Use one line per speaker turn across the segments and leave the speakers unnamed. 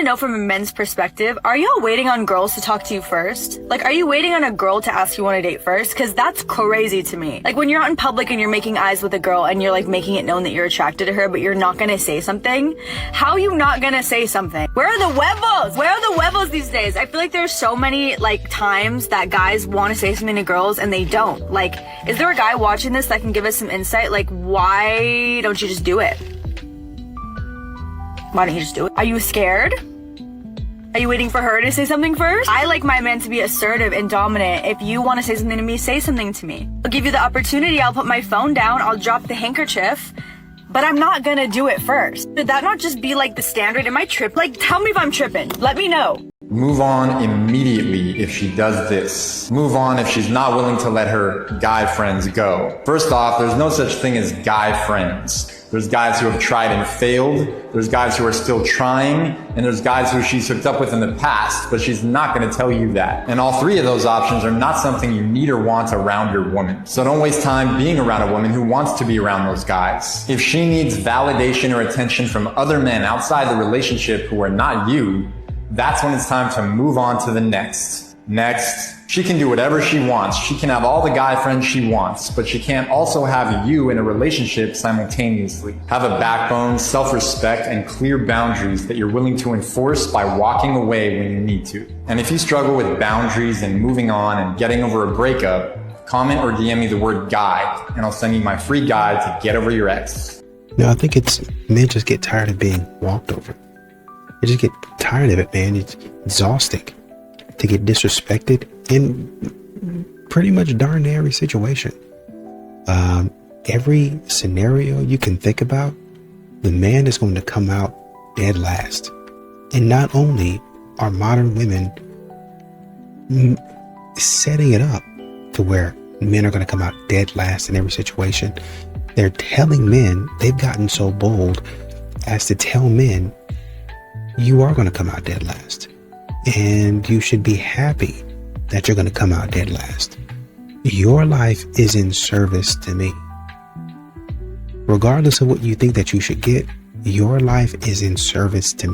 know from a men's perspective, are y'all waiting on girls to talk to you first? Like, are you waiting on a girl to ask you on a date first? Because that's crazy to me. Like, when you're out in public and you're making eyes with a girl and you're like making it known that you're attracted to her, but you're not gonna say something, how are you not gonna say something? Where are the huevos? Where are the huevos these days? I feel like there's so many like times that guys want to say something to girls and they don't. Like, is there a guy watching this that can give us some insight? Like, why don't you just do it? Why don't you just do it? Are you scared? Are you waiting for her to say something first? I like my man to be assertive and dominant. If you want to say something to me, say something to me. I'll give you the opportunity. I'll put my phone down. I'll drop the handkerchief. But I'm not gonna do it first. Should that not just be like the standard? Am I tripping? Like, tell me if I'm tripping. Let me know.
Move on immediately if she does this. Move on if she's not willing to let her guy friends go. First off, there's no such thing as guy friends. There's guys who have tried and failed. There's guys who are still trying. And there's guys who she's hooked up with in the past, but she's not going to tell you that. And all three of those options are not something you need or want around your woman. So don't waste time being around a woman who wants to be around those guys. If she needs validation or attention from other men outside the relationship who are not you, that's when it's time to move on to the next. Next. She can do whatever she wants. She can have all the guy friends she wants, but she can't also have you in a relationship simultaneously. Have a backbone, self-respect, and clear boundaries that you're willing to enforce by walking away when you need to. And if you struggle with boundaries and moving on and getting over a breakup, comment or DM me the word guide, and I'll send you my free guide to get over your ex.
No, I think it's men just get tired of being walked over. They just get tired of it, man. It's exhausting to get disrespected in pretty much darn near every situation. Every scenario you can think about, the man is going to come out dead last. And not only are modern women setting it up to where men are going to come out dead last in every situation, they're telling men, they've gotten so bold as to tell men, you are going to come out dead last. And you should be happy that you're going to come out dead last. Your life is in service to me. Regardless of what you think that you should get, your life is in service to me.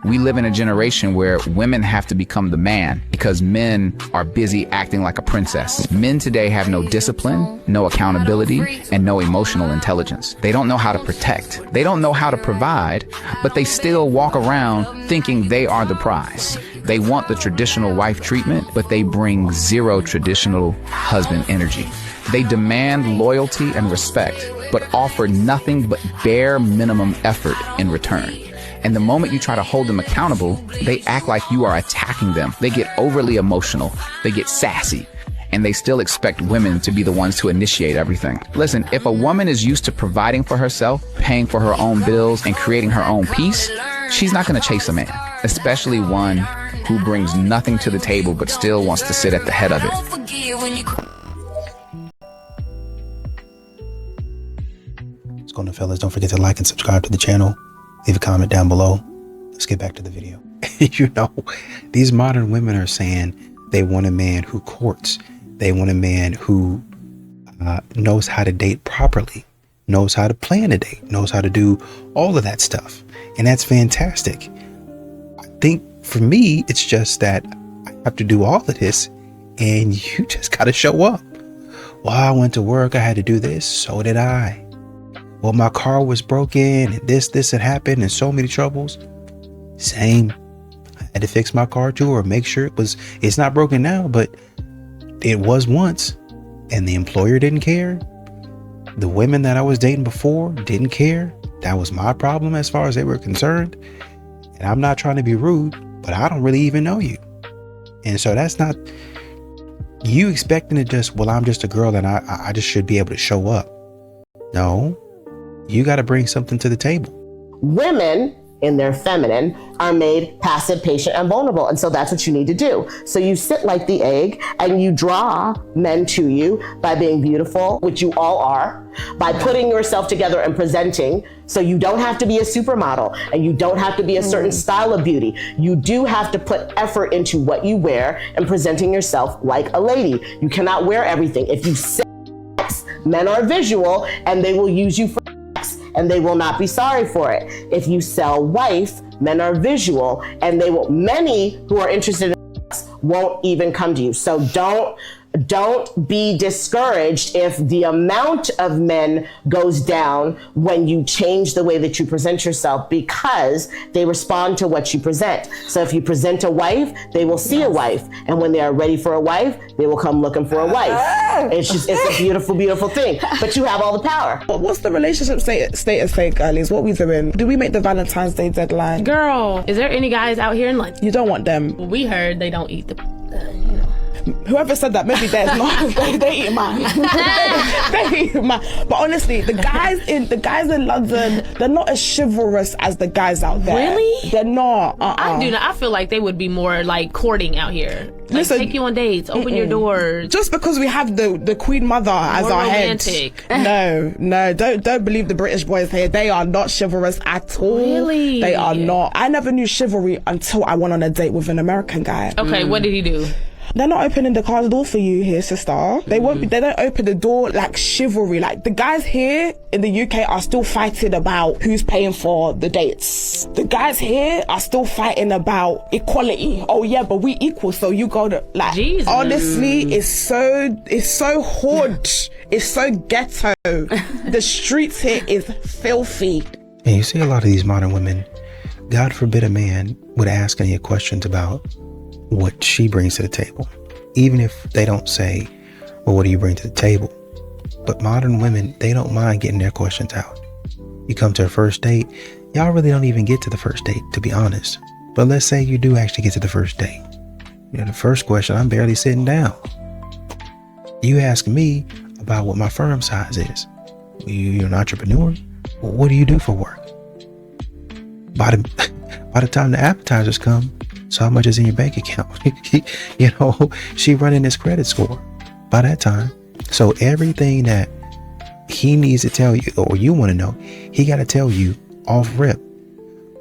We live in a generation where women have to become the man because men are busy acting like a princess. Men today have no discipline, no accountability, and no emotional intelligence. They don't know how to protect. They don't know how to provide, but they still walk around thinking they are the prize. They want the traditional wife treatment, but they bring zero traditional husband energy. They demand loyalty and respect, but offer nothing but bare minimum effort in return. And the moment you try to hold them accountable, they act like you are attacking them. They get overly emotional. They get sassy. And they still expect women to be the ones to initiate everything. Listen, if a woman is used to providing for herself, paying for her own bills, and creating her own peace, she's not going to chase a man, especially one who brings nothing to the table but still wants to sit at the head of it.
What's going on, fellas? Don't forget to like and subscribe to the channel. Leave a comment down below. Let's get back to the video. You know, these modern women are saying they want a man who courts. They want a man who knows how to date properly, knows how to plan a date, knows how to do all of that stuff. And that's fantastic. I think for me, it's just that I have to do all of this and you just got to show up. Well, I went to work. I had to do this. So did I. Well, my car was broken and this had happened and so many troubles. Same. I had to fix my car too, or make sure it's not broken now, but it was once. And the employer didn't care. The women that I was dating before didn't care. That was my problem as far as they were concerned. And I'm not trying to be rude, but I don't really even know you. And so that's not you expecting to just, well, I'm just a girl and I just should be able to show up. No. You got to bring something to the table.
Women in their feminine are made passive, patient, and vulnerable. And so that's what you need to do. So you sit like the egg and you draw men to you by being beautiful, which you all are, by putting yourself together and presenting. So you don't have to be a supermodel and you don't have to be a certain style of beauty. You do have to put effort into what you wear and presenting yourself like a lady. You cannot wear everything. If you say men are visual and they will use you for and they will not be sorry for it. If you sell wife, men are visual, and many who are interested in sex won't even come to you. So don't be discouraged if the amount of men goes down when you change the way that you present yourself, because they respond to what you present. So if you present a wife, they will see a wife. And when they are ready for a wife, they will come looking for a wife. It's a beautiful, beautiful thing. But you have all the power.
What's the relationship status say, girlies? What we doing? Do we make the Valentine's Day deadline?
Girl, is there any guys out here in like,
You don't want them.
we heard they don't eat the,
Whoever said that, maybe there's not. they eat mine. they eat mine. But honestly, the guys in London, they're not as chivalrous as the guys out there.
Really?
They're not.
I do not. I feel like they would be more like courting out here. Like,
Listen,
take you on dates, open your doors.
Just because we have the Queen Mother as
More
our
romantic.
head. No, don't believe the British boys here. They are not chivalrous at all.
Really?
They are not. I never knew chivalry until I went on a date with an American guy.
Okay, what did he do?
They're not opening the car door for you here, sister. They won't be. They don't open the door like chivalry. Like the guys here in the UK are still fighting about who's paying for the dates. The guys here are still fighting about equality. Oh yeah, but we equal, so you go to like.
Jesus.
Honestly, it's so hood. It's so ghetto. The streets here is filthy.
And you see a lot of these modern women, God forbid a man would ask any questions about what she brings to the table, even if they don't say, well, what do you bring to the table? But modern women, they don't mind getting their questions out. You come to a first date, y'all really don't even get to the first date, to be honest. But let's say you do actually get to the first date. You know, the first question, I'm barely sitting down. You ask me about what my firm size is. You're an entrepreneur? Well, what do you do for work? By the time the appetizers come, so how much is in your bank account? You know, she running this credit score by that time. So everything that he needs to tell you, or you want to know, he got to tell you off rip.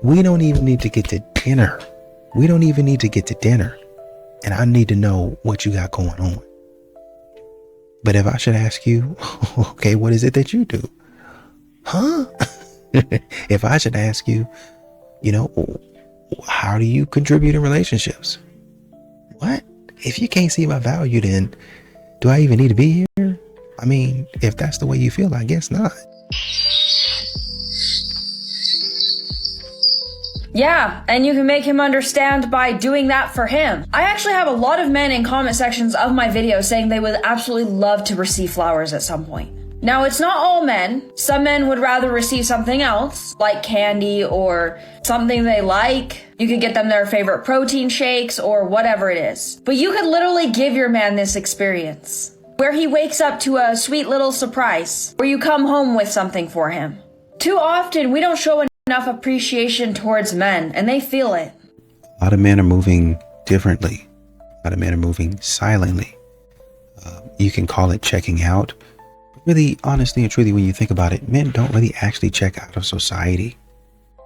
We don't even need to get to dinner. We don't even need to get to dinner. And I need to know what you got going on. But if I should ask you, okay, what is it that you do? Huh? If I should ask you, you know, how do you contribute in relationships? What? If you can't see my value, then do I even need to be here? I mean, if that's the way you feel, I guess not.
Yeah, and you can make him understand by doing that for him. I actually have a lot of men in comment sections of my videos saying they would absolutely love to receive flowers at some point. Now, it's not all men. Some men would rather receive something else, like candy or something they like. You could get them their favorite protein shakes or whatever it is. But you could literally give your man this experience, where he wakes up to a sweet little surprise, where you come home with something for him. Too often, we don't show enough appreciation towards men, and they feel it.
A lot of men are moving differently. A lot of men are moving silently. You can call it checking out. Really, honestly and truly, when you think about it, men don't really actually check out of society.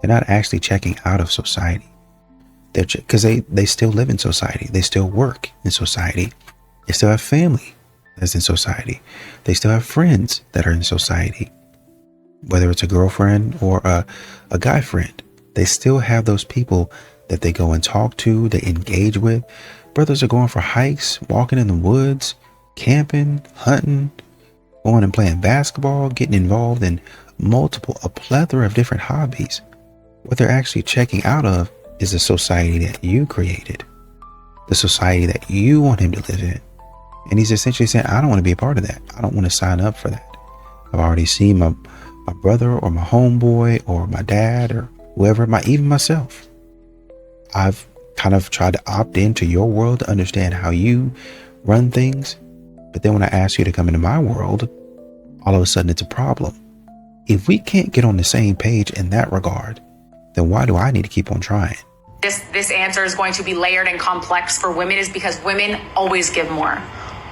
They're not actually checking out of society. They're because they still live in society. They still work in society. They still have family that's in society. They still have friends that are in society. Whether it's a girlfriend or a guy friend, they still have those people that they go and talk to, they engage with. Brothers are going for hikes, walking in the woods, camping, hunting, going and playing basketball, getting involved in a plethora of different hobbies. What they're actually checking out of is the society that you created, the society that you want him to live in. And he's essentially saying, I don't want to be a part of that. I don't want to sign up for that. I've already seen my brother or my homeboy or my dad or whoever, even myself. I've kind of tried to opt into your world to understand how you run things. But then when I ask you to come into my world, all of a sudden it's a problem. If we can't get on the same page in that regard, then why do I need to keep on trying?
This answer is going to be layered and complex for women is because women always give more.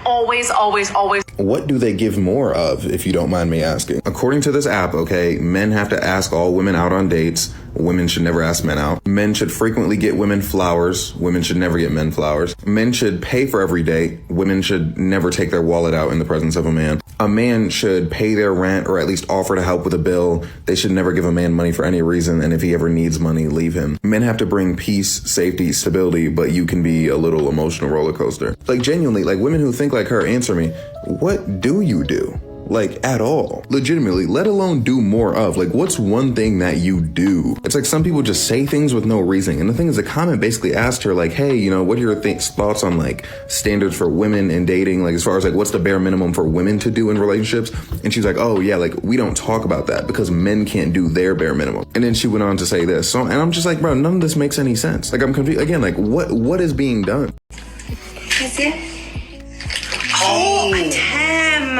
Always, always, always.
What do they give more of, if you don't mind me asking? According to this app, okay, men have to ask all women out on dates. Women should never ask men out. Men should frequently get women flowers. Women should never get men flowers. Men should pay for every date. Women should never take their wallet out in the presence of a man. A man should pay their rent or at least offer to help with a bill. They should never give a man money for any reason, and if he ever needs money, leave him. Men have to bring peace, safety, stability, but you can be a little emotional roller coaster. Like, genuinely, like, women who think like her, answer me, what do you do? Like, at all. Legitimately, let alone do more of. Like, what's one thing that you do? It's like some people just say things with no reason. And the thing is, the comment basically asked her, like, hey, you know, what are your thoughts on, like, standards for women in dating? Like, as far as, like, what's the bare minimum for women to do in relationships? And she's like, oh, yeah, like, we don't talk about that because men can't do their bare minimum. And then she went on to say this. So, and I'm just like, bro, none of this makes any sense. Like, I'm confused. Again, like, what is being done?
Is it? Oh, a Tim.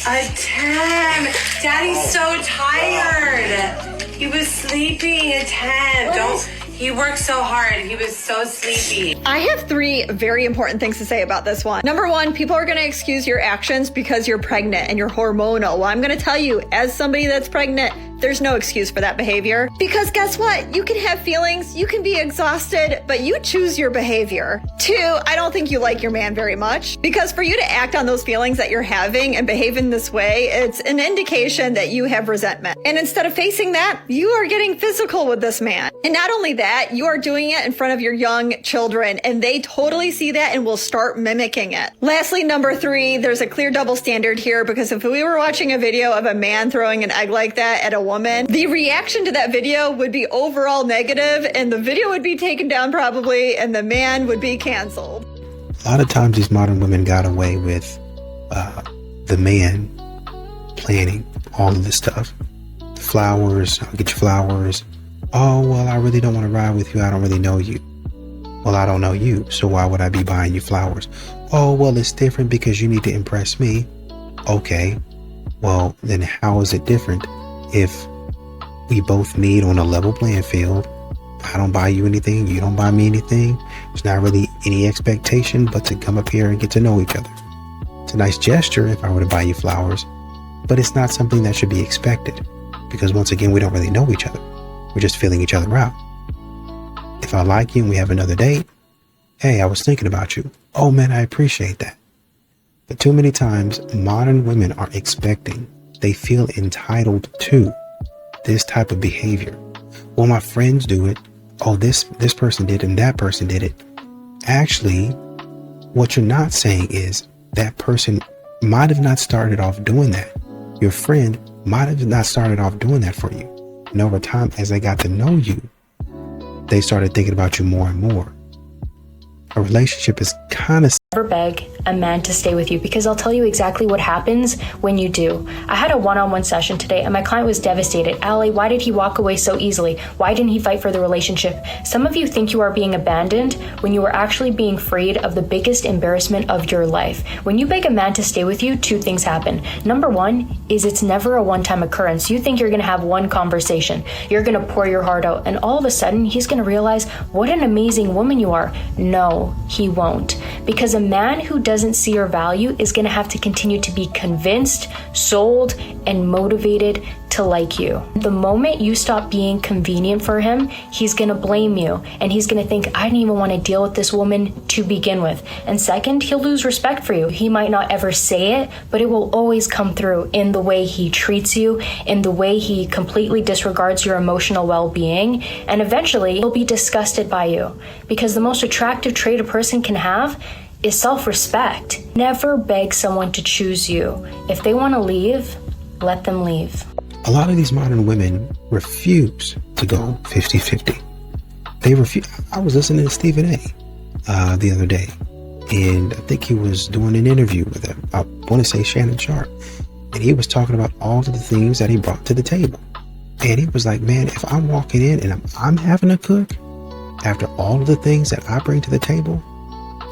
A Tim. Daddy's so tired. He was sleeping. A Tim. Don't. He worked so hard. He was so sleepy.
I have 3 very important things to say about this one. Number 1, people are going to excuse your actions because you're pregnant and you're hormonal. Well, I'm going to tell you, as somebody that's pregnant, there's no excuse for that behavior. Because guess what? You can have feelings, you can be exhausted, but you choose your behavior. 2, I don't think you like your man very much. Because for you to act on those feelings that you're having and behave in this way, it's an indication that you have resentment. And instead of facing that, you are getting physical with this man. And not only that, you are doing it in front of your young children, and they totally see that and will start mimicking it. Lastly, number 3, there's a clear double standard here, because if we were watching a video of a man throwing an egg like that at a woman, the reaction to that video would be overall negative, and the video would be taken down probably, and the man would be canceled.
A lot of times these modern women got away with the man planning all of this stuff. The flowers, I'll get you flowers. Oh, well, I really don't want to ride with you. I don't really know you. Well, I don't know you, so why would I be buying you flowers? Oh, well, it's different because you need to impress me. Okay, well, then how is it different if we both meet on a level playing field? I don't buy you anything, you don't buy me anything. There's not really any expectation but to come up here and get to know each other. It's a nice gesture if I were to buy you flowers, but it's not something that should be expected, because once again, we don't really know each other. We're just feeling each other out. If I like you and we have another date, hey, I was thinking about you. Oh man, I appreciate that. But too many times, modern women are expecting, they feel entitled to this type of behavior. Well, my friends do it. Oh, this person did and that person did it. Actually, what you're not saying is that person might have not started off doing that. Your friend might have not started off doing that for you. And over time, as they got to know you, they started thinking about you more and more. A relationship is kind of...
Never beg a man to stay with you, because I'll tell you exactly what happens when you do. I had a one-on-one session today and my client was devastated. Allie, why did he walk away so easily? Why didn't he fight for the relationship? Some of you think you are being abandoned when you are actually being freed of the biggest embarrassment of your life. When you beg a man to stay with you, 2 things happen. Number 1 is it's never a one-time occurrence. You think you're going to have one conversation. You're going to pour your heart out, and all of a sudden he's going to realize what an amazing woman you are. No, he won't. Because a man who doesn't see your value is going to have to continue to be convinced, sold, and motivated to like you. The moment you stop being convenient for him, he's going to blame you, and he's going to think, I didn't even want to deal with this woman to begin with. And second, he'll lose respect for you. He might not ever say it, but it will always come through in the way he treats you, in the way he completely disregards your emotional well-being, and eventually he'll be disgusted by you. Because the most attractive trait a person can have is self-respect. Never beg someone to choose you. If they want to leave, let them leave.
A lot of these modern women refuse to go 50-50. They refuse. I was listening to Stephen A. The other day, and I think he was doing an interview with him. I want to say Shannon Sharp, and he was talking about all of the things that he brought to the table. And he was like, man, if I'm walking in and I'm having to cook, after all of the things that I bring to the table,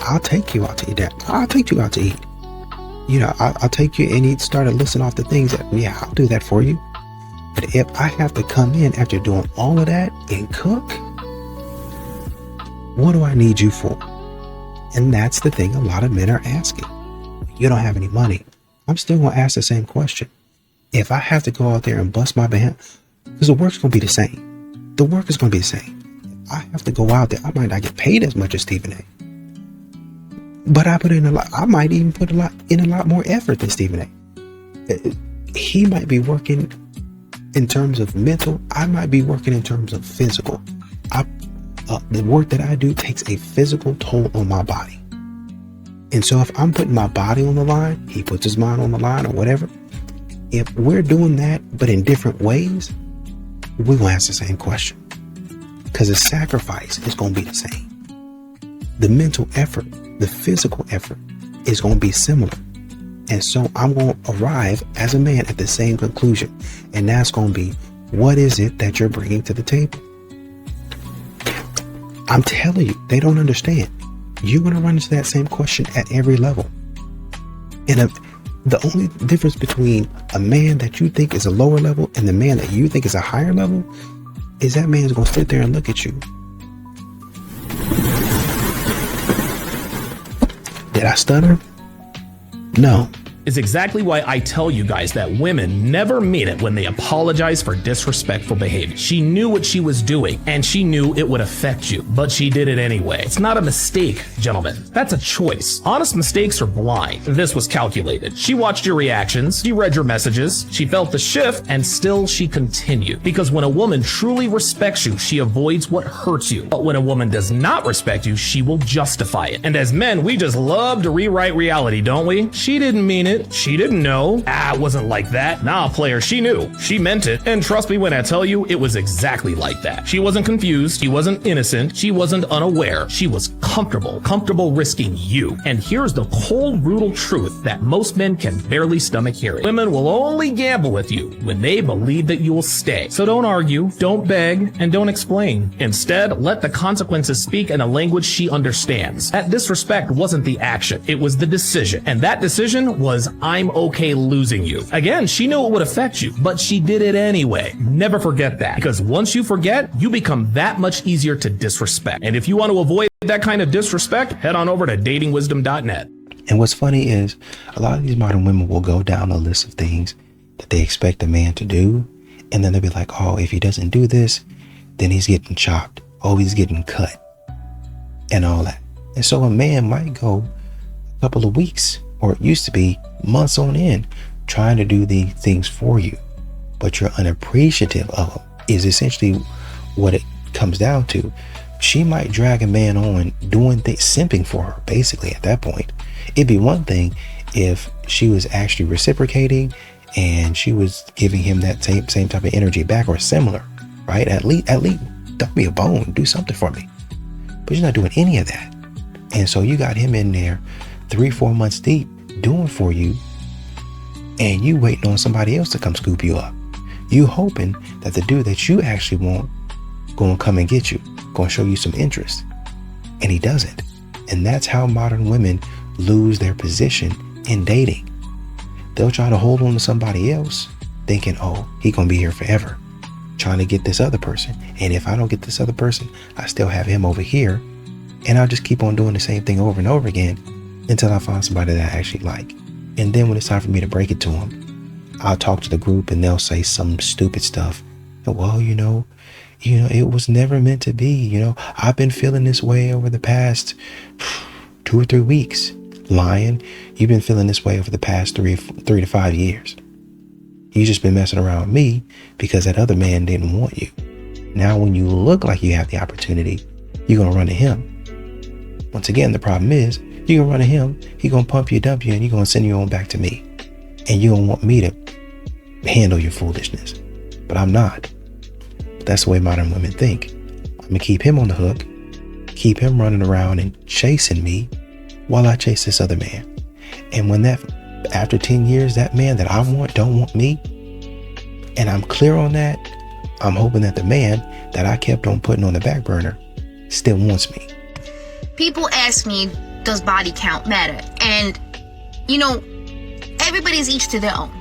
I'll take you out to eat. I'll take you out to eat. You know, I'll take you, and he started listing off the things that, yeah, I'll do that for you. But if I have to come in after doing all of that and cook, what do I need you for? And that's the thing a lot of men are asking. You don't have any money. I'm still going to ask the same question. If I have to go out there and bust my Because the work's going to be the same. The work is going to be the same. I have to go out there. I might not get paid as much as Stephen A. But I put in a lot. I might even put a lot more effort than Stephen A. He might be working in terms of mental. I might be working in terms of physical. The work that I do takes a physical toll on my body. And so if I'm putting my body on the line, he puts his mind on the line or whatever. If we're doing that, but in different ways, we're going to ask the same question. Because the sacrifice is going to be the same. The mental effort, the physical effort is going to be similar. And so I'm going to arrive as a man at the same conclusion. And that's going to be, what is it that you're bringing to the table? I'm telling you, they don't understand. You're going to run into that same question at every level. And the only difference between a man that you think is a lower level and the man that you think is a higher level is that man's going to sit there and look at you. Did I stutter? No.
Is exactly why I tell you guys that women never mean it when they apologize for disrespectful behavior. She knew what she was doing, and she knew it would affect you, but she did it anyway. It's not a mistake, gentlemen. That's a choice. Honest mistakes are blind. This was calculated. She watched your reactions, she read your messages, she felt the shift, and still she continued. Because when a woman truly respects you, she avoids what hurts you. But when a woman does not respect you, she will justify it. And as men, we just love to rewrite reality, don't we? She didn't mean it. She didn't know. It wasn't like that. Nah, player, she knew. She meant it. And trust me when I tell you, it was exactly like that. She wasn't confused. She wasn't innocent. She wasn't unaware. She was comfortable risking you. And here's the cold, brutal truth that most men can barely stomach hearing. Women will only gamble with you when they believe that you will stay. So don't argue, don't beg, and don't explain. Instead, let the consequences speak in a language she understands. That disrespect wasn't the action. It was the decision. And that decision was, I'm okay losing you. Again, she knew it would affect you, but she did it anyway. Never forget that. Because once you forget, you become that much easier to disrespect. And if you want to avoid that kind of disrespect, head on over to datingwisdom.net.
And what's funny is a lot of these modern women will go down a list of things that they expect a man to do. And then they'll be like, oh, if he doesn't do this, then he's getting chopped. Oh, he's getting cut and all that. And so a man might go a couple of weeks, or it used to be months on end, trying to do the things for you, but you're unappreciative of them, is essentially what it comes down to. She might drag a man on doing things, simping for her, basically, at that point. It'd be one thing if she was actually reciprocating and she was giving him that same type of energy back or similar, right? At least throw me a bone, do something for me. But you're not doing any of that. And so you got him in there 3-4 months deep doing for you, and you waiting on somebody else to come scoop you up. You hoping that the dude that you actually want gonna come and get you, gonna show you some interest, and he doesn't. And that's how modern women lose their position in dating. They'll try to hold on to somebody else thinking, oh, he gonna be here forever, trying to get this other person. And if I don't get this other person, I still have him over here, and I'll just keep on doing the same thing over and over again until I find somebody that I actually like. And then when it's time for me to break it to them, I'll talk to the group and they'll say some stupid stuff. Well, you know, it was never meant to be. I've been feeling this way over the past 2 or 3 weeks. Lying. You've been feeling this way over the past 3 to 5 years. You just been messing around with me because that other man didn't want you. Now, when you look like you have the opportunity, you're going to run to him. Once again, the problem is, you're gonna run to him, he gonna pump you, dump you, and you're gonna send you on back to me. And you don't want me to handle your foolishness. But I'm not. That's the way modern women think. I'm gonna keep him on the hook, keep him running around and chasing me while I chase this other man. And when after 10 years, that man that I want don't want me, and I'm clear on that, I'm hoping that the man that I kept on putting on the back burner still wants me.
People ask me, does body count matter? And, everybody's each to their own,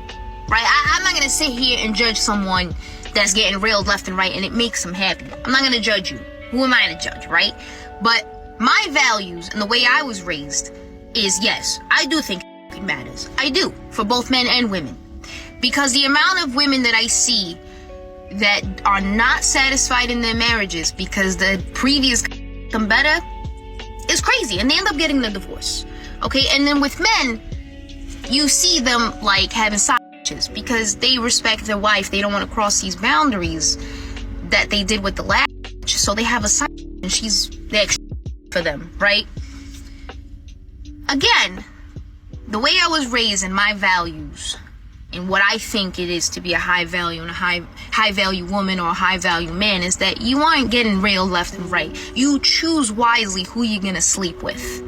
right? I'm not going to sit here and judge someone that's getting railed left and right and it makes them happy. I'm not going to judge you. Who am I to judge, right? But my values and the way I was raised is, yes, I do think it matters. I do, for both men and women. Because the amount of women that I see that are not satisfied in their marriages because the previous come better is crazy, and they end up getting the divorce. Okay, and then with men, you see them like having side bitches because they respect their wife. They don't want to cross these boundaries that they did with the last bitch, so they have a side bitch, and she's the extra for them, right? Again, the way I was raised and my values and what I think it is to be a high value and a high value woman or a high value man is that you aren't getting railed left and right. You choose wisely who you're gonna sleep with.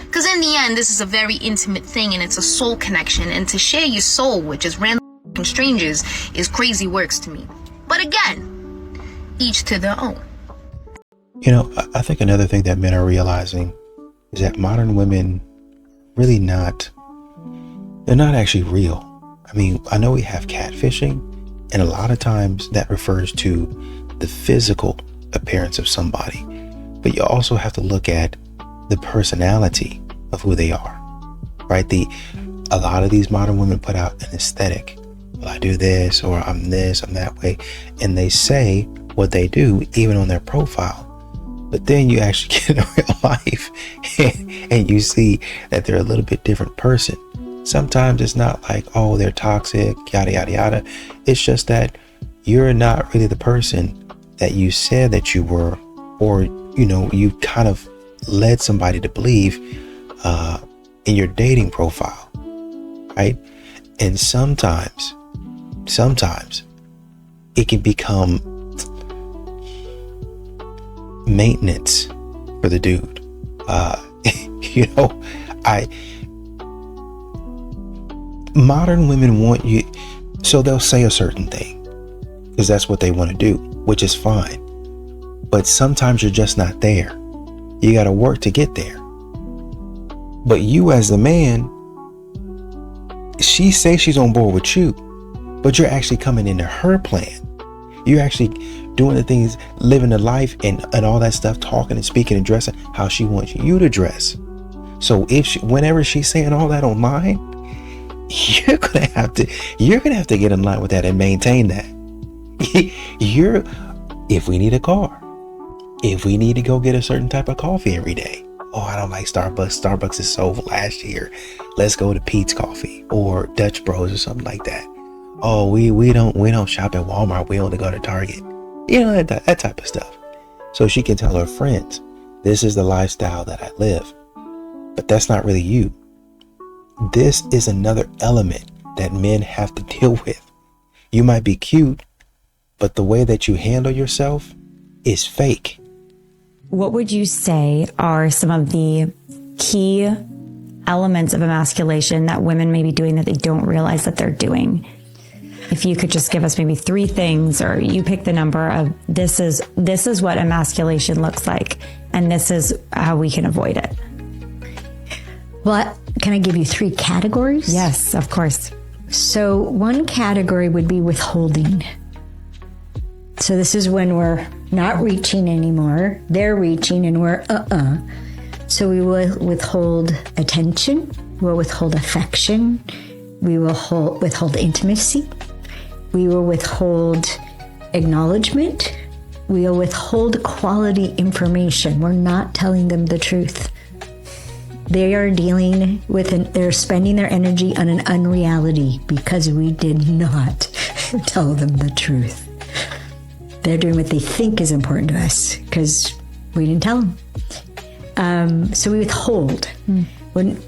Because in the end, this is a very intimate thing and it's a soul connection. And to share your soul with just random strangers is crazy works to me. But again, each to their own.
You know, I think another thing that men are realizing is that modern women really they're not actually real. I mean, I know we have catfishing, and a lot of times that refers to the physical appearance of somebody, but you also have to look at the personality of who they are, right? A lot of these modern women put out an aesthetic. Well, I do this, or I'm this, I'm that way, and they say what they do even on their profile. But then you actually get in real life and you see that they're a little bit different person. Sometimes it's not like, oh, they're toxic, yada, yada, yada. It's just that you're not really the person that you said that you were, or, you know, you kind of led somebody to believe in your dating profile, right? And sometimes it can become maintenance for the dude. You know, modern women want you, so they'll say a certain thing because that's what they want to do, which is fine. But sometimes you're just not there. You got to work to get there. But you as the man, she says she's on board with you, but you're actually coming into her plan. You're actually doing the things, living the life and all that stuff, talking and speaking and dressing how she wants you to dress. So whenever she's saying all that online, you're gonna have to get in line with that and maintain that. If we need a car, if we need to go get a certain type of coffee every day, oh, I don't like Starbucks. Starbucks is sold last year. Let's go to Pete's Coffee or Dutch Bros or something like that. Oh, we don't shop at Walmart. We only go to Target. You know, that type of stuff. So she can tell her friends, this is the lifestyle that I live. But that's not really you. This is another element that men have to deal with. You might be cute, but the way that you handle yourself is fake.
What would you say are some of the key elements of emasculation that women may be doing that they don't realize that they're doing? If you could just give us maybe 3 things, or you pick the number of this is what emasculation looks like, and this is how we can avoid it.
Well, can I give you 3 categories?
Yes, of course.
So one category would be withholding. So this is when we're not reaching anymore. They're reaching and we're So we will withhold attention. We'll withhold affection. We will withhold intimacy. We will withhold acknowledgement. We will withhold quality information. We're not telling them the truth. They are dealing with they're spending their energy on an unreality because we did not tell them the truth. They're doing what they think is important to us because we didn't tell them. So we withhold. When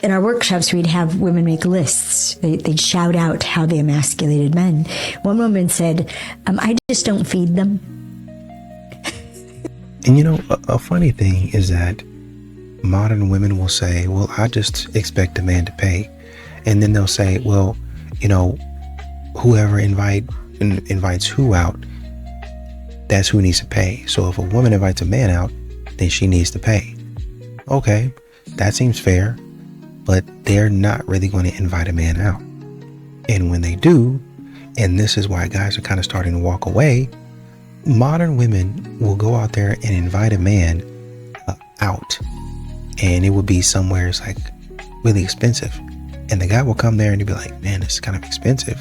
in our workshops, we'd have women make lists. They'd shout out how they emasculated men. One woman said, I just don't feed them.
And you know, a funny thing is that modern women will say, well, I just expect a man to pay. And then they'll say, well, you know, whoever invites who out, that's who needs to pay. So if a woman invites a man out, then she needs to pay. Okay, that seems fair, but they're not really going to invite a man out. And when they do, and this is why guys are kind of starting to walk away, modern women will go out there and invite a man out. And it would be somewhere it's like really expensive. And the guy will come there and he'll be like, man, this is kind of expensive.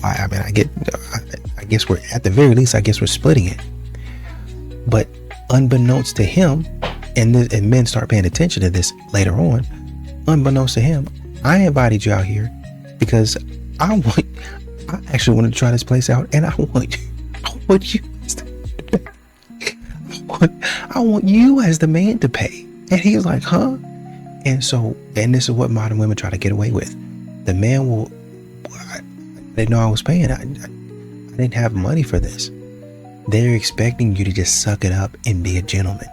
Why? I mean, I guess we're, at the very least, I guess we're splitting it. But unbeknownst to him, and men start paying attention to this later on, unbeknownst to him, I invited you out here because I actually want to try this place out, and I want you as the man to pay. And he was like, huh? And so, and this is what modern women try to get away with. The man will, they know I was paying. I didn't have money for this. They're expecting you to just suck it up and be a gentleman.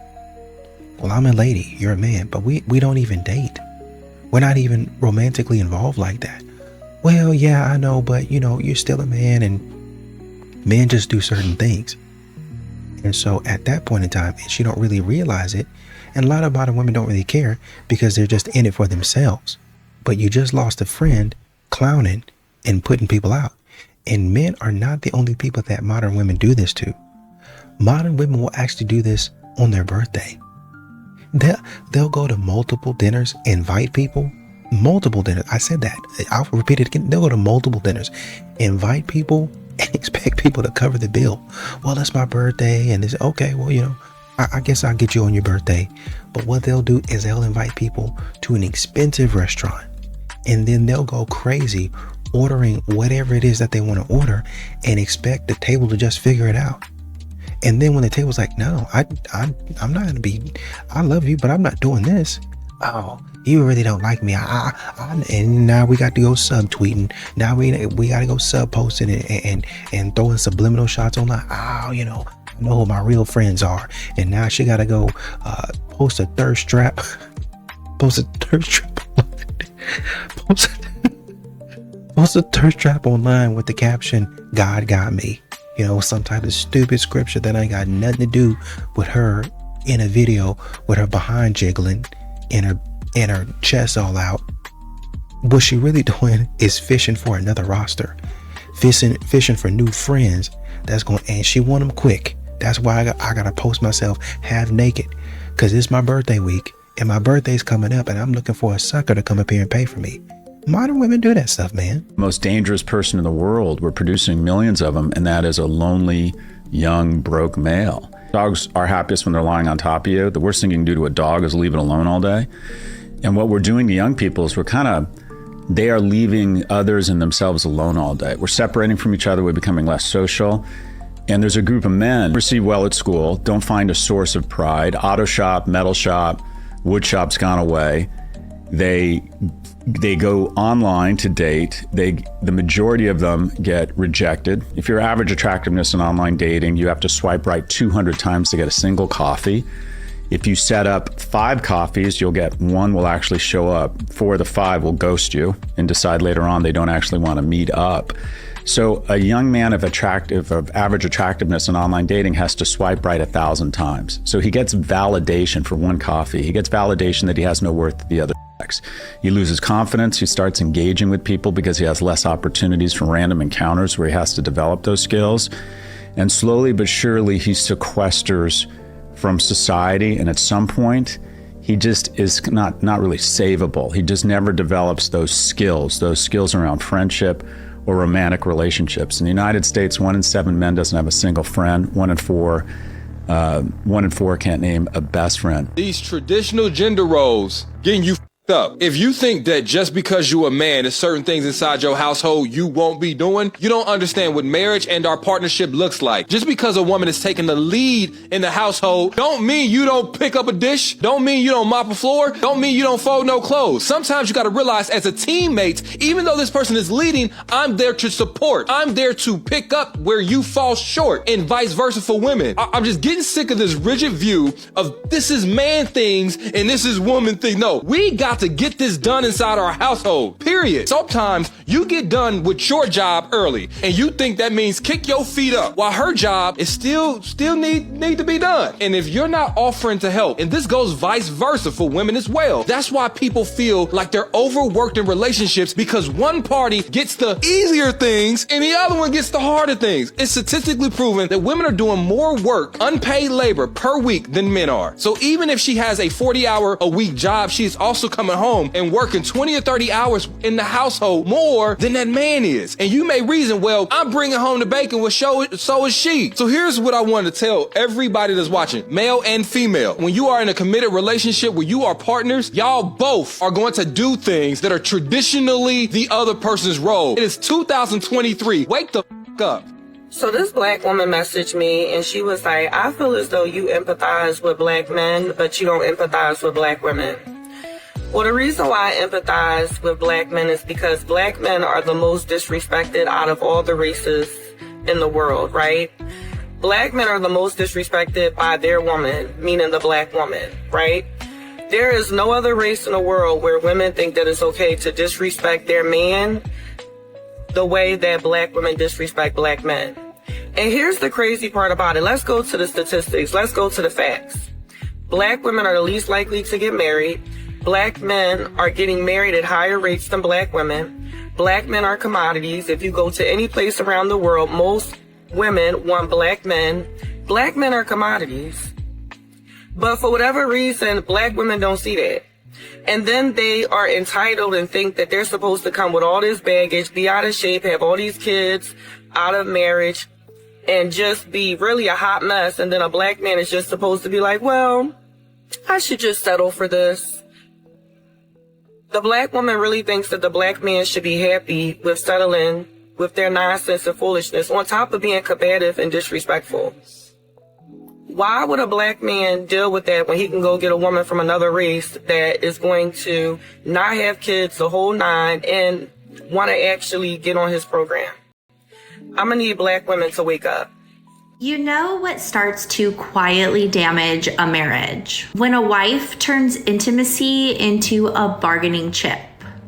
Well, I'm a lady, you're a man, but we don't even date. We're not even romantically involved like that. Well, yeah, I know, but you know, you're still a man, and men just do certain things. And so at that point in time, and she don't really realize it, and a lot of modern women don't really care because they're just in it for themselves. But you just lost a friend clowning and putting people out. And men are not the only people that modern women do this to. Modern women will actually do this on their birthday. They'll go to multiple dinners, invite people, multiple dinners. I said that. I'll repeat it again. They'll go to multiple dinners, invite people, and expect people to cover the bill. Well, it's my birthday, and it's okay. Well, you know, I guess I'll get you on your birthday. But what they'll do is they'll invite people to an expensive restaurant, and then they'll go crazy ordering whatever it is that they want to order and expect the table to just figure it out. And then when the table's like, no, I'm not gonna be, I love you, but I'm not doing this. Oh, you really don't like me. And now we got to go subtweeting. Now we got to go sub posting and throwing subliminal shots online. Oh, you know, I know who my real friends are. And now she got to go post a thirst trap. Post a thirst trap online with the caption, God got me. You know, some type of stupid scripture that ain't got nothing to do with her in a video with her behind jiggling and her chest all out. What she really doing is fishing for another roster, fishing for new friends. That's going, and she want them quick. That's why I gotta post myself half naked, because it's my birthday week and my birthday's coming up, and I'm looking for a sucker to come up here and pay for me. Modern women do that stuff, man.
Most dangerous person in the world, we're producing millions of them, and that is a lonely, young, broke male. Dogs are happiest when they're lying on top of you. The worst thing you can do to a dog is leave it alone all day. And what we're doing to young people is they are leaving others and themselves alone all day. We're separating from each other, we're becoming less social. And there's a group of men who receive well at school, don't find a source of pride. Auto shop, metal shop, wood shop's gone away. They go online to date. The majority of them get rejected. If your average attractiveness in online dating, you have to swipe right 200 times to get a single coffee. If you set up 5 coffees, you'll get 1 will actually show up. 4 of the 5 will ghost you and decide later on they don't actually want to meet up. So a young man of average attractiveness in online dating has to swipe right 1,000 times. So he gets validation for 1 coffee. He gets validation that he has no worth to the other sex. He loses confidence. He starts engaging with people because he has less opportunities for random encounters where he has to develop those skills. And slowly but surely he sequesters from society, and at some point he just is not really savable. He just never develops those skills around friendship or romantic relationships. In the United States, 1 in 7 men doesn't have a single friend. 1 in 4 can't name a best friend.
These traditional gender roles getting you up. If you think that just because you a man, there's certain things inside your household you won't be doing, you don't understand what marriage and our partnership looks like. Just because a woman is taking the lead in the household don't mean you don't pick up a dish, don't mean you don't mop a floor, don't mean you don't fold no clothes. Sometimes you got to realize as a teammate, even though this person is leading, I'm there to support. I'm there to pick up where you fall short, and vice versa for women. I'm just getting sick of this rigid view of this is man things and this is woman thing. No, we got to get this done inside our household, period. Sometimes you get done with your job early and you think that means kick your feet up while her job is still need to be done. And if you're not offering to help, and this goes vice versa for women as well, that's why people feel like they're overworked in relationships, because one party gets the easier things and the other one gets the harder things. It's statistically proven that women are doing more work, unpaid labor per week than men are. So even if she has a 40-hour-a-week job, she's also coming coming home and working 20 or 30 hours in the household more than that man is. And you may reason, well, I'm bringing home the bacon, well, so is she. So here's what I want to tell everybody that's watching, male and female. When you are in a committed relationship where you are partners, y'all both are going to do things that are traditionally the other person's role. It is 2023. Wake the f up.
So this black woman messaged me and she was like, I feel as though you empathize with black men, but you don't empathize with black women. Well, the reason why I empathize with black men is because black men are the most disrespected out of all the races in the world, right? Black men are the most disrespected by their woman, meaning the black woman, right? There is no other race in the world where women think that it's okay to disrespect their man the way that black women disrespect black men. And here's the crazy part about it. Let's go to the statistics. Let's go to the facts. Black women are the least likely to get married. Black men are getting married at higher rates than black women. Black men are commodities. If you go to any place around the world, most women want black men. Black men are commodities. But for whatever reason, black women don't see that. And then they are entitled and think that they're supposed to come with all this baggage, be out of shape, have all these kids, out of marriage, and just be really a hot mess. And then a black man is just supposed to be like, well, I should just settle for this. The black woman really thinks that the black man should be happy with settling with their nonsense and foolishness on top of being combative and disrespectful. Why would a black man deal with that when he can go get a woman from another race that is going to not have kids, the whole nine, and want to actually get on his program? I'm going to need black women to wake up.
You know what starts to quietly damage a marriage? When a wife turns intimacy into a bargaining chip.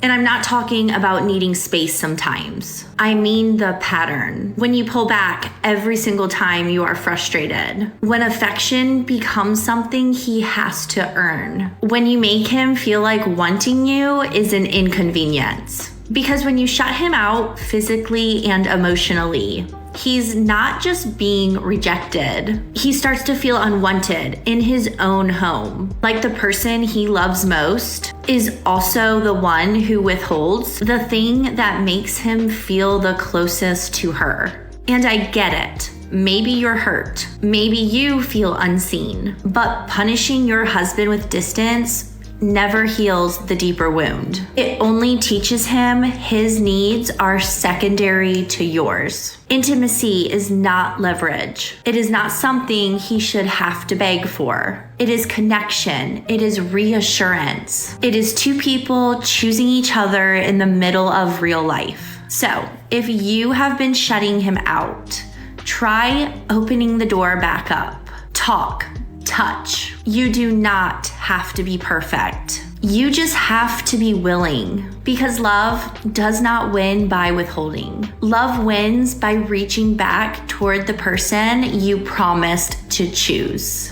And I'm not talking about needing space sometimes. I mean the pattern. When you pull back every single time you are frustrated. When affection becomes something he has to earn. When you make him feel like wanting you is an inconvenience. Because when you shut him out physically and emotionally, he's not just being rejected. He starts to feel unwanted in his own home. Like the person he loves most is also the one who withholds the thing that makes him feel the closest to her. And I get it. Maybe you're hurt. Maybe you feel unseen. But punishing your husband with distance never heals the deeper wound. It only teaches him his needs are secondary to yours. Intimacy is not leverage. It is not something he should have to beg for. It is connection. It is reassurance. It is two people choosing each other in the middle of real life. So, if you have been shutting him out, try opening the door back up. Talk. Touch. You do not have to be perfect. You just have to be willing, because love does not win by withholding. Love wins by reaching back toward the person you promised to choose.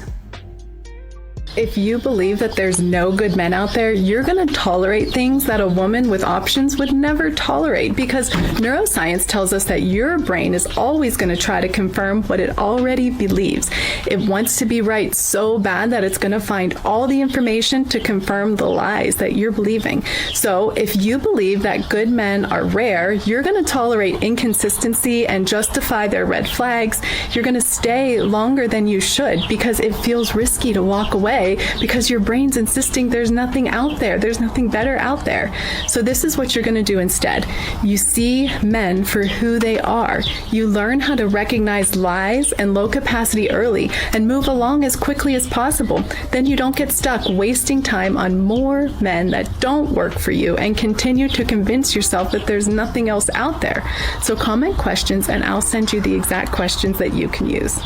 If you believe that there's no good men out there, you're going to tolerate things that a woman with options would never tolerate, because neuroscience tells us that your brain is always going to try to confirm what it already believes. It wants to be right so bad that it's going to find all the information to confirm the lies that you're believing. So if you believe that good men are rare, you're going to tolerate inconsistency and justify their red flags. You're going to stay longer than you should because it feels risky to walk away, because your brain's insisting there's nothing out there, there's nothing better out there. So this is what you're going to do instead. You see men for who they are. You learn how to recognize lies and low capacity early and move along as quickly as possible. Then you don't get stuck wasting time on more men that don't work for you and continue to convince yourself that there's nothing else out there. So comment questions and I'll send you the exact questions that you can use.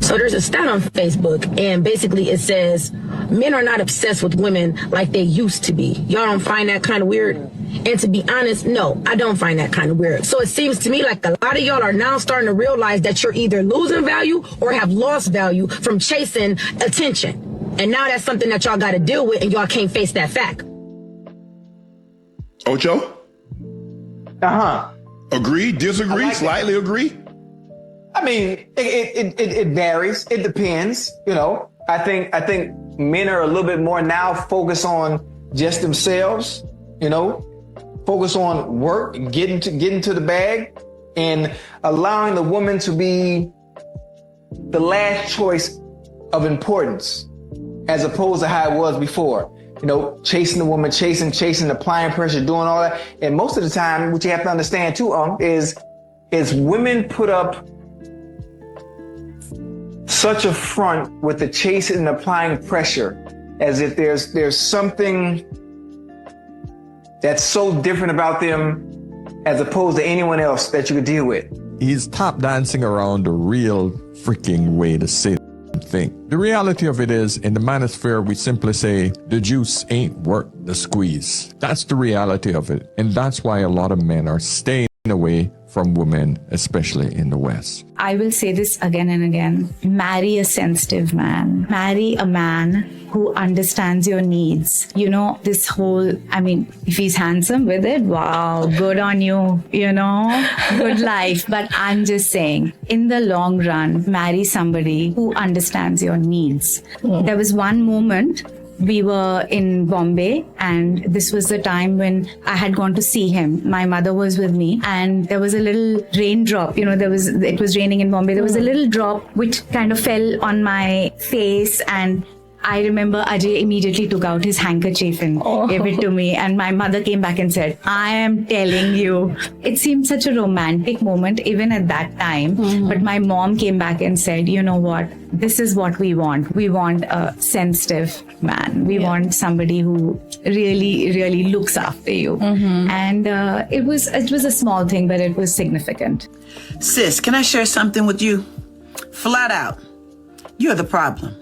So there's a stat on Facebook, and basically it says men are not obsessed with women like they used to be. Y'all don't find that kind of weird? And to be honest, no, I don't find that kind of weird. So it seems to me like a lot of y'all are now starting to realize that you're either losing value or have lost value from chasing attention. And now that's something that y'all got to deal with, and y'all can't face that fact.
Ocho?
Uh-huh.
Agree, disagree,
like
slightly agree?
I mean, it varies. It depends. You know, I think men are a little bit more now focused on just themselves. You know, focus on work, getting to the bag, and allowing the woman to be the last choice of importance, as opposed to how it was before. You know, chasing the woman, chasing, applying pressure, doing all that. And most of the time, what you have to understand too, is women put up such a front with the chasing and applying pressure, as if there's something that's so different about them as opposed to anyone else that you could deal with.
He's tap dancing around the real freaking way to say the thing. The reality of it is, in the manosphere, we simply say the juice ain't worth the squeeze. That's the reality of it. And that's why a lot of men are staying away from women, especially in the West.
I will say this again and again. Marry a sensitive man. Marry a man who understands your needs. You know, this whole, I mean, if he's handsome with it, wow, good on you, you know, good life. But I'm just saying, in the long run, marry somebody who understands your needs. There was one moment we were in Bombay, and this was the time when I had gone to see him. My mother was with me, and there was a little raindrop. You know, it was raining in Bombay. There was a little drop which kind of fell on my face, and I remember Ajay immediately took out his handkerchief and gave it to me. And my mother came back and said, I am telling you. It seemed such a romantic moment even at that time. But my mom came back and said, you know what? This is what we want. We want a sensitive man. We want somebody who really, really looks after you. And it was a small thing, but it was significant.
Sis, can I share something with you? Flat out, you're the problem.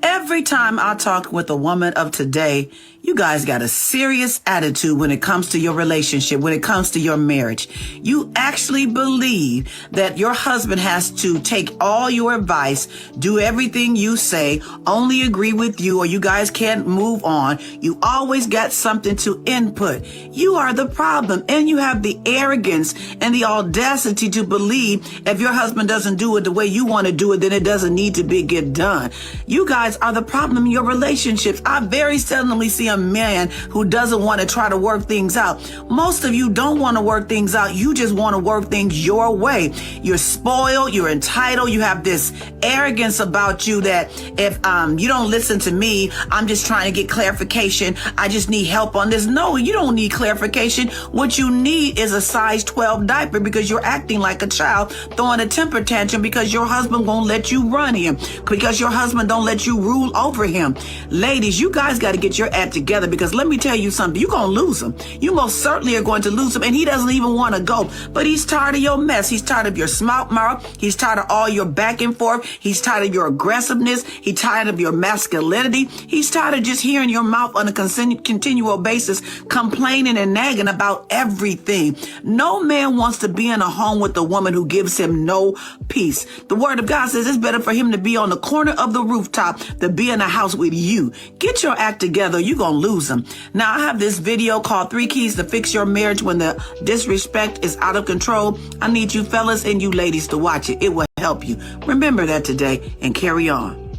Every time I talk with a woman of today, you guys got a serious attitude when it comes to your relationship, when it comes to your marriage. You actually believe that your husband has to take all your advice, do everything you say, only agree with you, or you guys can't move on. You always got something to input. You are the problem, and you have the arrogance and the audacity to believe if your husband doesn't do it the way you want to do it, then it doesn't need to get done. You guys are the problem in your relationships. I very seldomly see a man who doesn't want to try to work things out. Most of you don't want to work things out. You just want to work things your way. You're spoiled. You're entitled. You have this arrogance about you that if you don't listen to me, I'm just trying to get clarification. I just need help on this. No, you don't need clarification. What you need is a size 12 diaper, because you're acting like a child, throwing a temper tantrum because your husband won't let you run him, because your husband don't let you rule over him. Ladies, you guys got to get your act together, because let me tell you something, you're going to lose him. You most certainly are going to lose him, and he doesn't even want to go, but he's tired of your mess. He's tired of your smart mouth. He's tired of all your back and forth. He's tired of your aggressiveness. He's tired of your masculinity. He's tired of just hearing your mouth on a continual basis, complaining and nagging about everything. No man wants to be in a home with a woman who gives him no peace. The word of God says it's better for him to be on the corner of the rooftop than be in a house with you. Get your act together. You're going to lose them. Now, I have this video called 3 Keys to Fix Your Marriage When the Disrespect is Out of Control. I need you fellas and you ladies to watch it. It will help you. Remember that today and carry on.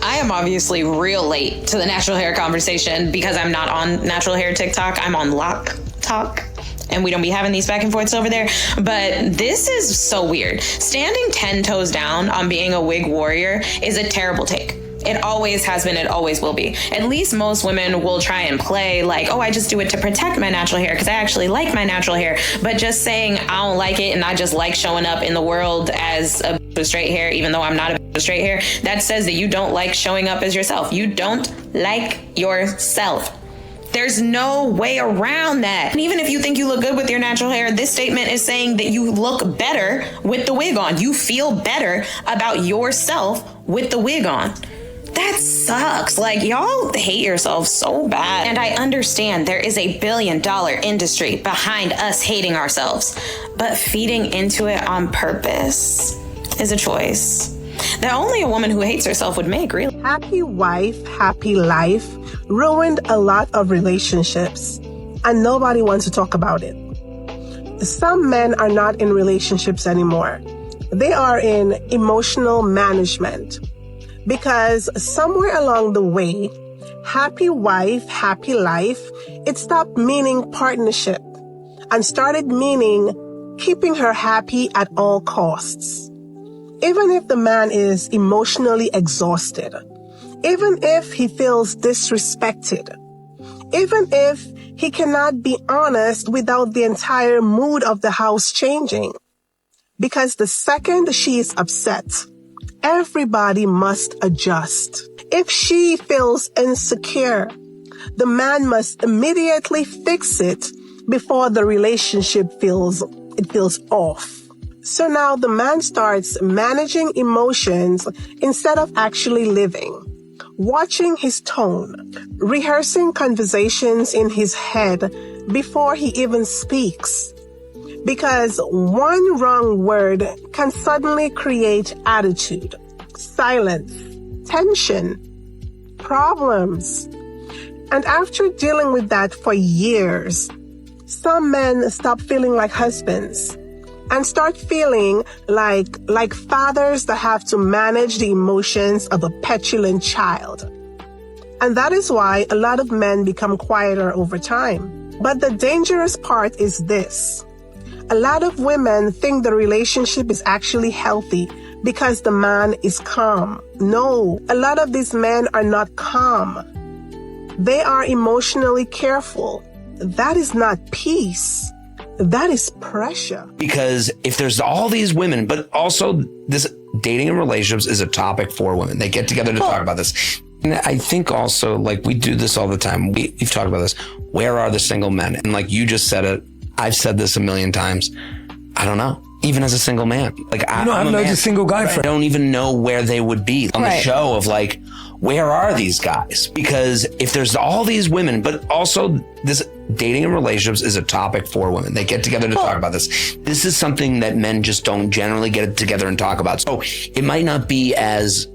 I am obviously real late to the natural hair conversation because I'm not on natural hair TikTok. I'm on Lock Talk, and we don't be having these back and forths over there. But this is so weird. Standing 10 toes down on being a wig warrior is a terrible take. It always has been, it always will be. At least most women will try and play like, oh, I just do it to protect my natural hair because I actually like my natural hair. But just saying I don't like it and I just like showing up in the world as a with straight hair, even though I'm not a with straight hair, that says that you don't like showing up as yourself. You don't like yourself. There's no way around that. And even if you think you look good with your natural hair, this statement is saying that you look better with the wig on. You feel better about yourself with the wig on. That sucks. Like, y'all hate yourselves so bad. And I understand there is $1 billion industry behind us hating ourselves, but feeding into it on purpose is a choice that only a woman who hates herself would make, really.
Happy wife, happy life ruined a lot of relationships.
and nobody wants to talk about it. Some men are not in relationships anymore. They are in emotional management because somewhere along the way, happy wife, happy life, it stopped meaning partnership and started meaning keeping her happy at all costs. Even if the man is emotionally exhausted, even if he feels disrespected, even if he cannot be honest without the entire mood of the house changing. Because the second she is upset, everybody must adjust. If she feels insecure, the man must immediately fix it before the relationship feels off. So now the man starts managing emotions instead of actually living, watching his tone, rehearsing conversations in his head before he even speaks. Because one wrong word can suddenly create attitude, silence, tension, problems. And after dealing with that for years, some men stop feeling like husbands and start feeling like fathers that have to manage the emotions of a petulant child. And that is why a lot of men become quieter over time. But the dangerous part is this. A lot of women think the relationship is actually healthy because the man is calm. No, a lot of these men are not calm. They are emotionally careful. That is not peace. That is pressure.
Because if there's all these women, but also this dating and relationships is a topic for women. They get together to talk about this. And I think also, like, we do this all the time. We've talked about this. Where are the single men? And like you just said it, I've said this a million times. I don't know. Even as a single man. Like,
I've known a single guy
I don't even know where they would be on the show of like, where are these guys? Because if there's all these women, but also this dating and relationships is a topic for women. They get together to talk about this. This is something that men just don't generally get together and talk about. So it might not be as,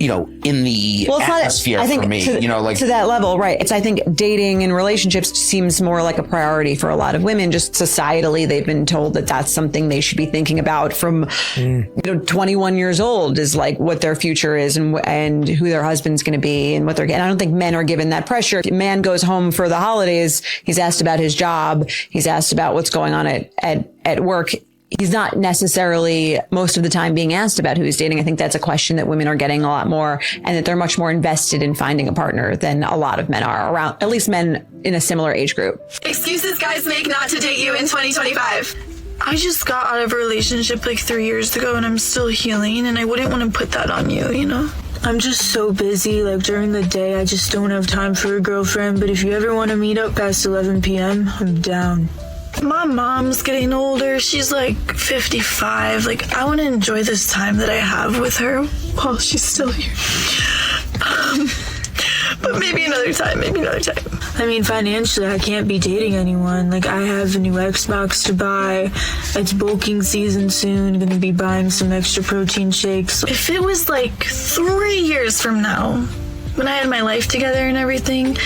in the atmosphere for me,
to that level, right? I think dating and relationships seems more like a priority for a lot of women. Just societally, they've been told that that's something they should be thinking about from, 21 years old is like what their future is and who their husband's going to be and what they're getting. I don't think men are given that pressure. If a man goes home for the holidays, he's asked about his job. He's asked about what's going on at work. He's not necessarily most of the time being asked about who he's dating. I think that's a question that women are getting a lot more, and that they're much more invested in finding a partner than a lot of men are around, at least men in a similar age group.
Excuses guys make not to date you in 2025. I just got out of a relationship like 3 years ago and I'm still healing, and I wouldn't want to put that on you, I'm just so busy. Like during the day, I just don't have time for a girlfriend. But if you ever want to meet up past 11 p.m., I'm down. My mom's getting older. She's like 55. Like, I want to enjoy this time that I have with her while she's still here. But maybe another time. I mean, financially, I can't be dating anyone. Like, I have a new Xbox to buy. It's bulking season soon. Gonna be buying some extra protein shakes. If it was like 3 years from now, when I had my life together and everything,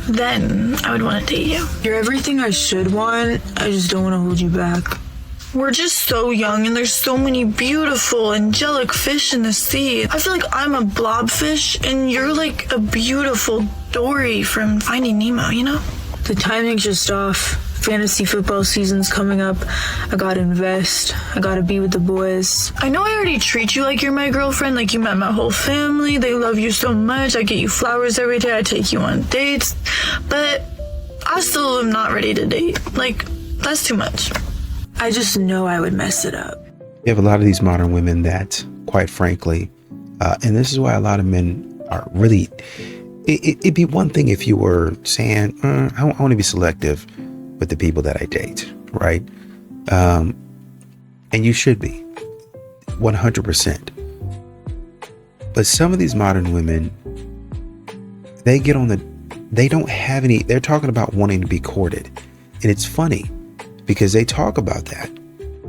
then I would want to date you. You're everything I should want. I just don't want to hold you back. We're just so young and there's so many beautiful angelic fish in the sea. I feel like I'm a blobfish and you're like a beautiful Dory from Finding Nemo, The timing's just off. Fantasy football season's coming up. I gotta invest. I gotta be with the boys. I know I already treat you like you're my girlfriend, like you met my whole family. They love you so much. I get you flowers every day. I take you on dates. But I still am not ready to date. Like, that's too much. I just know I would mess it up.
You have a lot of these modern women that, quite frankly, and this is why a lot of men are really, it'd be one thing if you were saying, I want to be selective with the people that I date, right? And you should be 100%. But some of these modern women, they don't have any, they're talking about wanting to be courted. And it's funny because they talk about that,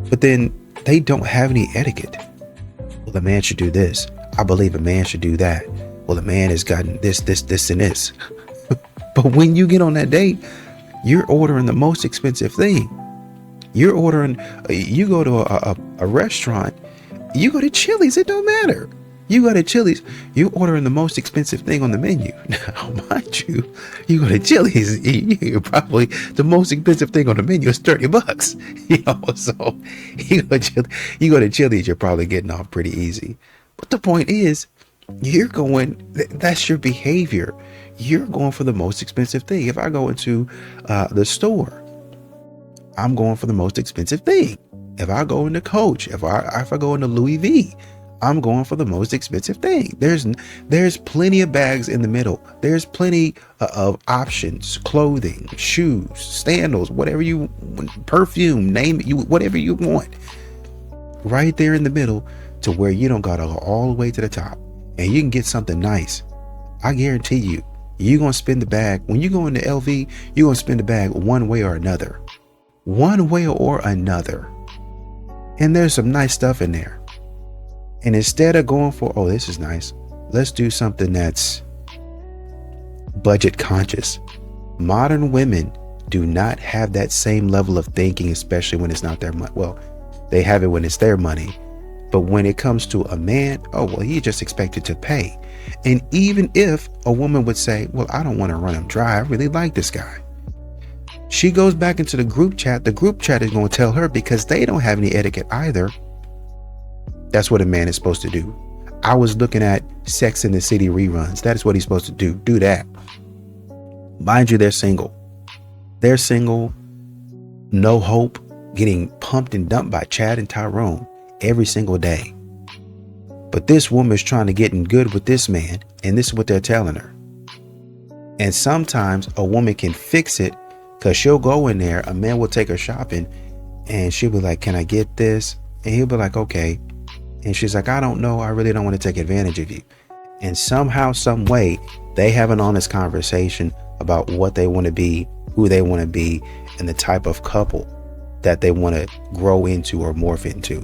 but then they don't have any etiquette. Well, a man should do this. I believe a man should do that. Well, a man has gotten this, and this. But when you get on that date, you're ordering the most expensive thing. You're ordering, you go to a restaurant, you go to Chili's, it don't matter. You go to Chili's, you're ordering the most expensive thing on the menu. Now, mind you, you go to Chili's, you're probably the most expensive thing on the menu is $30. You know, so you go to Chili's, you're probably getting off pretty easy. But the point is, you're going, that's your behavior. You're going for the most expensive thing. If I go into the store, I'm going for the most expensive thing. If I go into Coach, if I go into Louis V, I'm going for the most expensive thing. There's plenty of bags in the middle. There's plenty of options, clothing, shoes, sandals, whatever you, perfume, name it, whatever you want. Right there in the middle to where you don't gotta go all the way to the top. And you can get something nice. I guarantee you, you're gonna spend the bag. When you go into LV, you're gonna spend the bag one way or another. One way or another. And there's some nice stuff in there. And instead of going for, oh, this is nice, let's do something that's budget conscious. Modern women do not have that same level of thinking, especially when it's not their money. Well, they have it when it's their money. But when it comes to a man, oh, well, he just expected to pay. And even if a woman would say, well, I don't want to run him dry, I really like this guy. She goes back into the group chat is going to tell her, because they don't have any etiquette either. That's what a man is supposed to do. I was looking at Sex and the City reruns. That is what he's supposed to do. Do that. Mind you, they're single. They're single, no hope, getting pumped and dumped by Chad and Tyrone every single day. But this woman is trying to get in good with this man, and this is what they're telling her. And sometimes a woman can fix it, because she'll go in there, a man will take her shopping, and she'll be like, can I get this? And he'll be like, okay. And she's like, I don't know, I really don't want to take advantage of you. And somehow, some way, they have an honest conversation about what they want to be, who they want to be, and the type of couple that they want to grow into or morph into.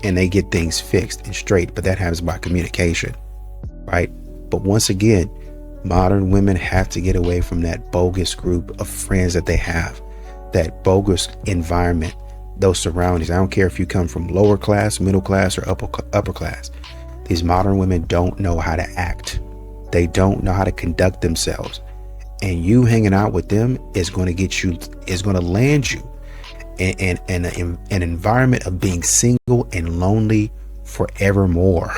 And they get things fixed and straight, but that happens by communication, right? But once again, modern women have to get away from that bogus group of friends that they have, that bogus environment, those surroundings. I don't care if you come from lower class, middle class, or upper class. These modern women don't know how to act. They don't know how to conduct themselves. And you hanging out with them is going to get you, is going to land you in an environment of being single and lonely forevermore.